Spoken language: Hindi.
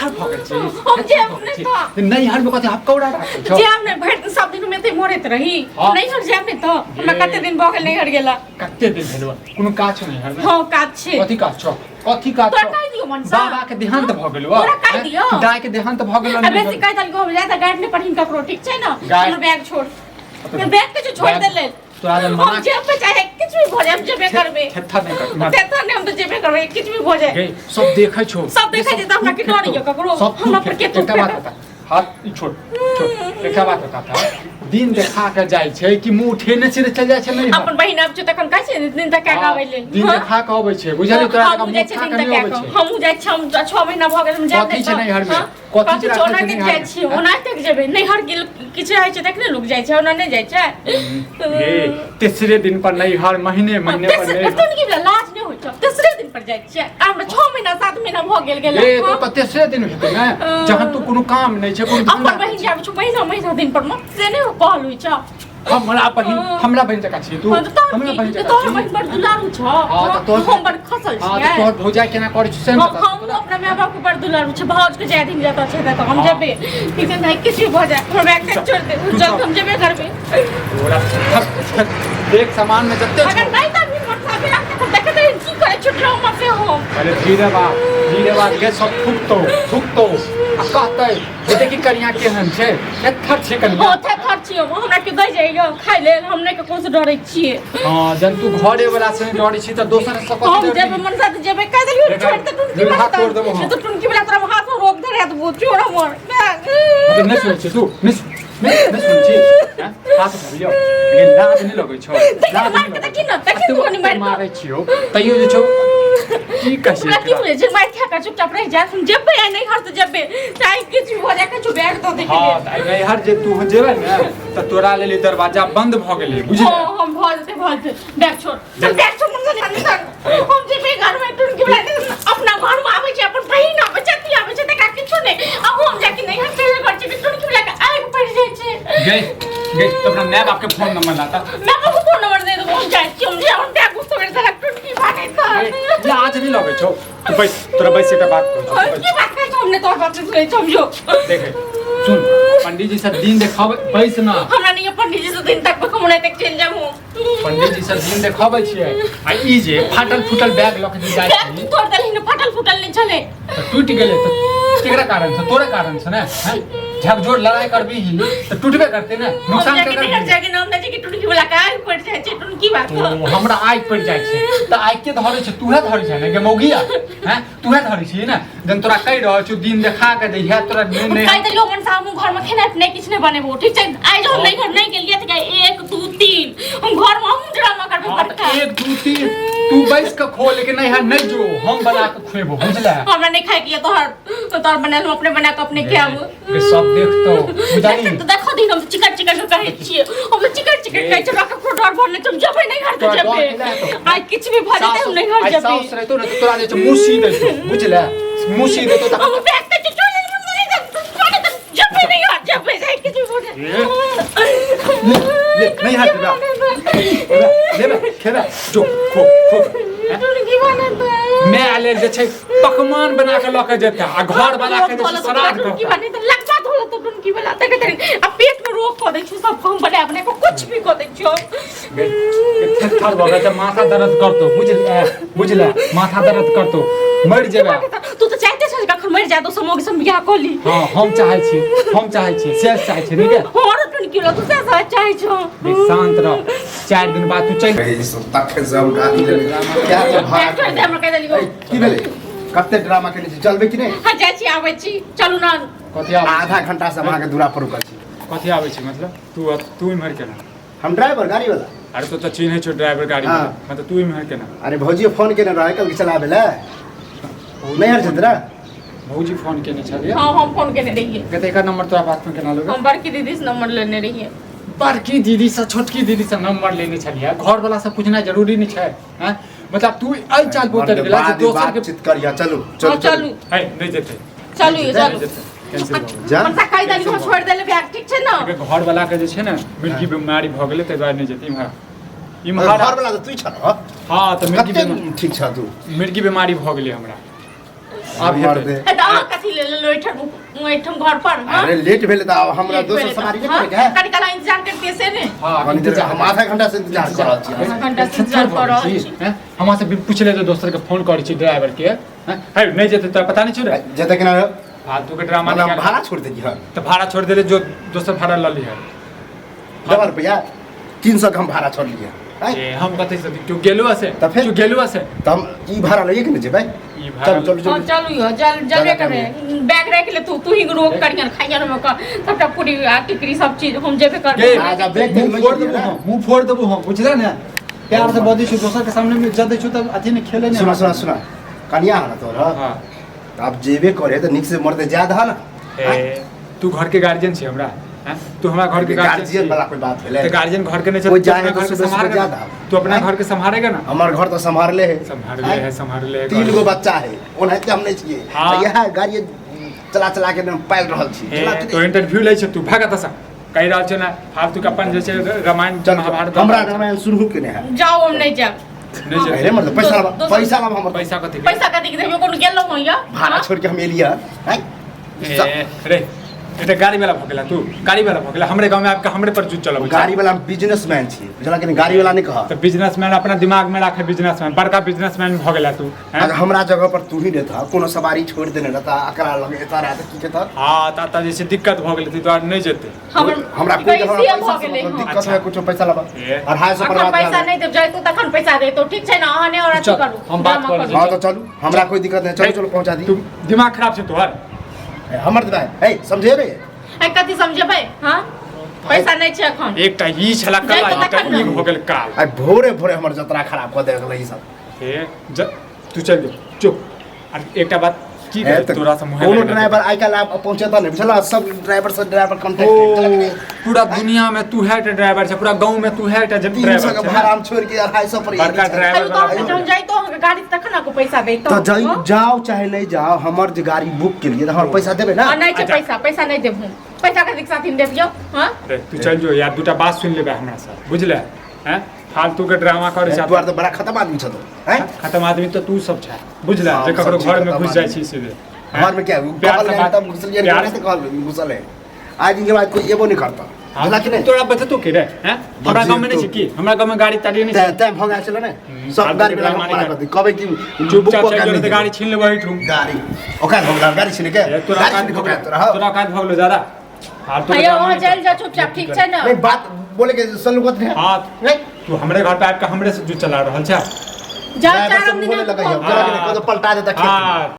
थर भगे छी हम जे हमने तो नहीं हर में कथि हपकौड़ा राखै छ जे हमने भर सब दिन में ते मरत रही नहीं हर जे हमने तो हमरा कते दिन भगल नहीं हर गेला कते दिन भेलवा कोनो काछ नहीं हर में हां काज छे कथि काछ छ कथि काछ तोरा कह दियो मनसा बाबा के देहांत भ गेलवा तोरा कह दियो दाई के देहांत भ गेल अब बेसी कह दल को हम जाता गार्ड ने पढ़िन ककरो ठीक छै ना हमर बैग छोड़ ये बैग के छोड़ दे ले तोरा मना हम जेब पे चाहे कुछ भी हो जाए हम जेबे करबे थेथा नहीं कर थेथा नहीं हम तो जेबे करबे कुछ भी हो जाए सब देखै छौ सब देखै छै त हमरा के डर यो ककरो हमरा पर के तो बात बता हाथ छोड़ छोड़ एकटा बात बता दिन देखा के जाय छै कि मुंह उठेने से चल जाय छै नहीं अपन बहिन आब छै तखन कहै छै दिन तक का आबै ले दिन देखा के आबै छै बुझली तोरा का मुंह खा के नहीं आबै छै हम जाय छै हम 6 महीना भ गेल हम जाय कथि छै नहीं हर में कथि छै ओना के जाय छी ओना तक जेबे नहीं हर गेल किछ रहै छै तखने लोग जाय छै ओना नहीं जाय छै ए तीसरे दिन पर नहीं हर महीने पर नहीं तो की लाज नहीं होय छै तीसरे दिन पर जाय छै हमरा 6 महीना 7 महीना भ गेल गेल ए तो तीसरे दिन हेतै ना जहन तू कोनो काम नहीं छै कोनो अपन बहिन जाब छ महीना दिन पर मत से नहीं कहल होय छै हमरा बहिन जका छी तू हमरा बहिन जका तोहर बहिन बड़ दुलारू छ हां त तोहर हम बड़ खसल छी हां त तोहर भौजाई केना करै छी से बता हम अपना माय बाप के बड़ दुलारू छ भौज के जाय दिन जाता छै त हम जेबे ठीक है भाई किसी हो जाए हम बैग के छोड़ दे जब हम जेबे करबे ओरा देख सामान में जत्ते अगर नहीं त भी मन साबे रख देख त की करे छुटलो मत से हो अरे धीरे बात के सब थुकतो आ कहतै देखि करिया केहन छै थर छै कनिया हां थर छियो हमरा के दइ जाइयो खाइ ले हम नै के कोन से डरै छियै हां जन तू घरे वाला से डरै छी त दोसर से कथि हम जेबे मन साथ जेबे कह देलियो छोड़ त टुनकी हाथ तोड़ देबो तो टुनकी वाला तोरा हाथ में रोक दे दबो छोड़ हमर न सुन छी तू न सुन छी हाथ धरियो ये लाज नहीं लगै छौ लाज नहीं देखि न देखि तू नि मारै छियो तइयो जे छौ की कहि की बोले जे मार खा का चुपचाप रह जा सुन जेबे या नहीं हर त जेबे चाहे किछ हो जाए के बैग तो देखि हां त आई हर जे तू जेबे न त तोरा लेली दरवाजा बंद भ गेलै बुझली हां हम भलते बैग छोड़ बैग छोड़ मन जाने हम जेबे घर में टुनकी वाला अपना घर में आबै छै अपन बहिन आबै छै ती आबै छै त का किछो नै अब हम जाके नहीं हर चले घर छै टुनकी वाला के आग पड़ जाय छै गई तो अपना माय बाप के फोन नंबर लाता मैं आपको फोन नंबर दे दूं हम जाए छी हम जाऊं बैग उस मेरे साथ टुनकी भागे था लाज नहीं लगै छौ तू बैठ तोरा बैठ के बात कर की बात कर हमने तो बात सुने समझो देख सुन पंडित जी से दिन देखावे बैस ना हमरा नहीं पंडित जी से दिन तक बकमने तक चल जाऊं पंडित जी से दिन देखावे छियै आ ई जे फाटल फुटल बैग लक जे जाय छी तोड़ दली न फाटल फुटल नहीं चले तो टूट गेले तो केकरा कारण से तोरे कारण से ना झकझोर लड़ाई करबी ही तो टूटबे करते ना नुकसान के कर जाके नाम ना जी की टुनकी वाला का आग पड़ जाय छै टुनकी बात हमरा आग पड़ जाय छै त आग के धरे छै तूहे धरे छै ना गे मौगिया हैं तूहे धरे छी ना जन तोरा कहि रहल छु दिन देखा के दैया तोरा नहीं कहि देलियो मन सामू घर में खेना नहीं किछ नहीं बनेबो ठीक छै आइ जो नहीं घर नहीं गेलिए त 1 2 3 हम घर में हम ड्रामा करबे बड़का 1 2 3 तू बैस के खो लेकिन नहीं है नहीं जो हम बना के खुएबो बुझला हमरा नहीं खाए के तोहर बना लो अपने बना के अपने खाबो के सब देखतो बुझाली तो देखो दिन हम चिकन चिकन कहे छिए हम चिकन चिकन कहे छ रखो डर भरने तुम जबे नहीं घर तो जबे आई किछ भी भ जाते हम नहीं घर जबे साउस रहे तो ना तोरा जे छ मुसी देतो बुझला मुसी देतो त हम बैग ते चोले जबे नहीं घर जबे जाए किछ भी हो जाए ले नहीं हाथ दे ले खेला जो खो मैं आले जे छै पकवान बना के लके जेता आ घर बना के जे श्राद्ध की बने त लगता होला तो टुनकी वाला तक अब पेट में रोक क दै छु सब हम बने अपने को कुछ भी क दै छु थर भगा त माथा दर्द करतो बुझला माथा दर्द करतो मर जेबे तू तो चाहते छ कखन मर जा तो समोग सम बियाह क ली हां हम चाहै छी से चाहै छी नहीं के और टुनकी वाला तू से चाहै छ शांत रह 4 दिन बाद तू चल गई सब तक जम गाड़ी क्या भाग हमरा कह देलियो की भेले कते ड्रामा केले छी चलबे कि नहीं हां जाय छी आबै छी चलू ना कथि आधा घंटा से वहां के दूरा पर रुकल छी कथि आबै छी मतलब तू इमहर केना हम ड्राइवर गाड़ी वाला अरे तो चिन्है छौ ड्राइवर गाड़ी मतलब तू इमहर केना अरे भौजी फोन केने रहे कल चलाबे ले नहीं हर जतरा भौजी फोन केने छलिए हां हम फोन केने रहिए कते का नंबर तोरा पास में केना लोगे हम बड़की दीदी से नंबर लेने रहिए बड़की दीदी से छोटकी दीदी से नंबर लेने छलिए घर वाला से पूछना जरूरी नहीं है हैं मतलब तू आई चाल बोतल गेला जे दोसर के चित करिया चलो चलू है नहीं जेते चलू ये चलू कैंसिल हो जा मन काई दाली को छोड़ देले बैग ठीक छै ना घर वाला के जे छै ना मिर्गी बीमारी भ गेलै त दुआरे नहीं जेते इमहर घर वाला तो तू छ हां तो मिर्गी ठीक छ तू मिर्गी बीमारी भ गेलै हमरा अब मार हेतै। दे। ए त अहाँ कथी ले लेलो एठम घर पर हां अरे लेट भेले त हमरा दोसर सवारी नहीं करे के कनी काला इंतजार करते से ने हाँ कनी देर हम आधा घंटा से इंतजार कर रहल छी आधा घंटा से इंतजार कर रहल छी हैं हमरा से पूछ ले दोसर के फोन करै छी ड्राइवर के हैं है नहीं जेते त पता नहीं छ रे जते कि ना फालतू के ड्रामा मतलब निकाल भाड़ा छोड़ देगी हम तो भाड़ा छोड़ देले जो दोसर भाड़ा ल ली है 10 रुपया 300 हम भाड़ा छोड़ लिया ए हम कते से तू गेलु असे त फिर? तू गेलु असे त हम ई भाड़ा लइए के न जेबै ई भाड़ा चल चल हां चल चलू यो जल्दी करे बैग रख ले तू ही रोक करियन खाइयन में का सबटा पूरी टिकरी सब चीज हम जेबे कर ए, आजा बैग तक मुंह फोड़ लइए देबो ना। हम मुंह फोड़ देबो हम बुझले ना प्यार से बदी छु दोसर के सामने में जदै छु त अथी ने खेले ने सुना कनिया है ना तोर हां अब जेबे करे त निक से मरते ज्यादा है ना ए तू घर के गार्जियन छी हमरा हैं तू हमरा घर के गार्जियन वाला कोई बात भेले तो गार्जियन घर के नहीं कोई चल जाए घर तो के सुबह संभालेगा ज्यादा। ना? तू अपना घर के संभालेगा ना हमार घर तो संभालले है संभाल ले 3 गो बच्चा है ओनाहिते हम नहीं छिए हाँ। यह गाड़ी चला के पाल रहल छी चला तो इंटरव्यू ले छ तू भागत सा कहि रहल छ ना फालतू का अपन जैसे रामायण चल महाभारत हमरा रामायण शुरू के ने है जाओ हम नहीं जाब नहीं जा अरे मतलब पैसा ला पैसा ला हमर पैसा कथी पैसा कथी के देबे कोन गेलो हो या भाड़ा छोड़ के हम एलिया है ए रे एटा गाड़ी वाला भगला तू गाड़ी वाला भगला हमरे गांव में आपका हमरे पर जुट चलब गाड़ी वाला बिजनेसमैन छी बुझला कि गाड़ी वाला नहीं कहा तो बिजनेसमैन अपना दिमाग में रखे बिजनेसमैन बड़का बिजनेसमैन भगला तू हैं? अगर हमरा जगह पर तू ही रहता कोनो सवारी छोड़ देने रहता अकरा लगे एता रहता की कहता हां ता जैसे दिक्कत भ गेलै तो नहीं जेते हमरा कोई कैसे हमरा भ गेलै दिक्कत अच्छा। है कुछ पैसा लबा ए। 250 पर अखन बात पैसा है नहीं देब जाय तो तखन पैसा दे तो ठीक छै ना अहाँ ने और अथी चल, करू हम बात ड्रामा कर करू। हां तो चलू हमरा कोई दिक्कत नहीं चलो चलो पहुंचा दी तू दिमाग खराब छै तोहर हमर दिमाग है समझे रे ए कथी समझेबै हां पैसा नहीं छै अखन एकटा ई छला कला जाय तो एकटा तखन ई ना। हो गेल काल आ भोरे भोरे हमर जतरा खराब कर दे गेलै ई सब ए तू चल जो चुप और एकटा बात की है करे तोरा से मुहे कोनो लगे ना। ड्राइवर आइ काल पहुंचता नहीं बुझला सब ड्राइवर से ड्राइवर ओ कांटेक्ट पूरा दुनिया में तू है ड्राइवर छै पूरा गांव में तू है जब 300 ड्राइवर का छै भाड़ा हम छोड़ के 250 पर बड़का ड्राइवर अरे तो हम जब जाय तो अहाँ के गाड़ी तखन आपको पैसा दे तो जाओ चाहे नहीं जाओ हमर जे गाड़ी बुक के लिए तो हमर पैसा देबे ना नहीं छै अच्छा। पैसा नहीं देब हम पैसा के साथ ही देबियो हां रे तू चल जो यार दूटा बात सुन लेबे हमरा साथ बुझले हैं फालतू के ड्रामा करे तू आर तो बड़ा खत्म आदमी छ तो हैं खत्म आदमी तो तू सब छै बुझले हाँ, जे ककरो सब घर में खत्म घुस जाय आदमी। छी सीधे घर में क्या प्यार कहल से गया बात- तब घुसलिए प्यार नहीं से- तो कहल घुसल है आज दिन के बाद कोई एबो नहीं करता बुझला कि नहीं तोरा बचतो के रे हैं हमरा गांव में नहीं छै की हमरा गांव में गाड़ी ताड़ी नहीं छै तै भगा चलो ना सब फालतू गाड़ी के वाला ड्रामा मना नहीं कर दी कबे की चुपचाप चल जो गाड़ी छीन लेबो ठुम गाड़ी ओका भगला गाड़ी छीन के तोरा गाड़ी काट छीन के भगलो तोरा हाँ। तोरा काट भगलो ज्यादा फालतू के अयो ड्रामा वहां नहीं चल जा चुपचाप ठीक छै ना नहीं बात बोले के सलूकत नहीं हां नहीं तू हमरे घर पे आके हमरे से जो चला रहल छै जा ड्राइवर चार से दिन बोले लगा ना- जरा के पलटा देता खेत में। हां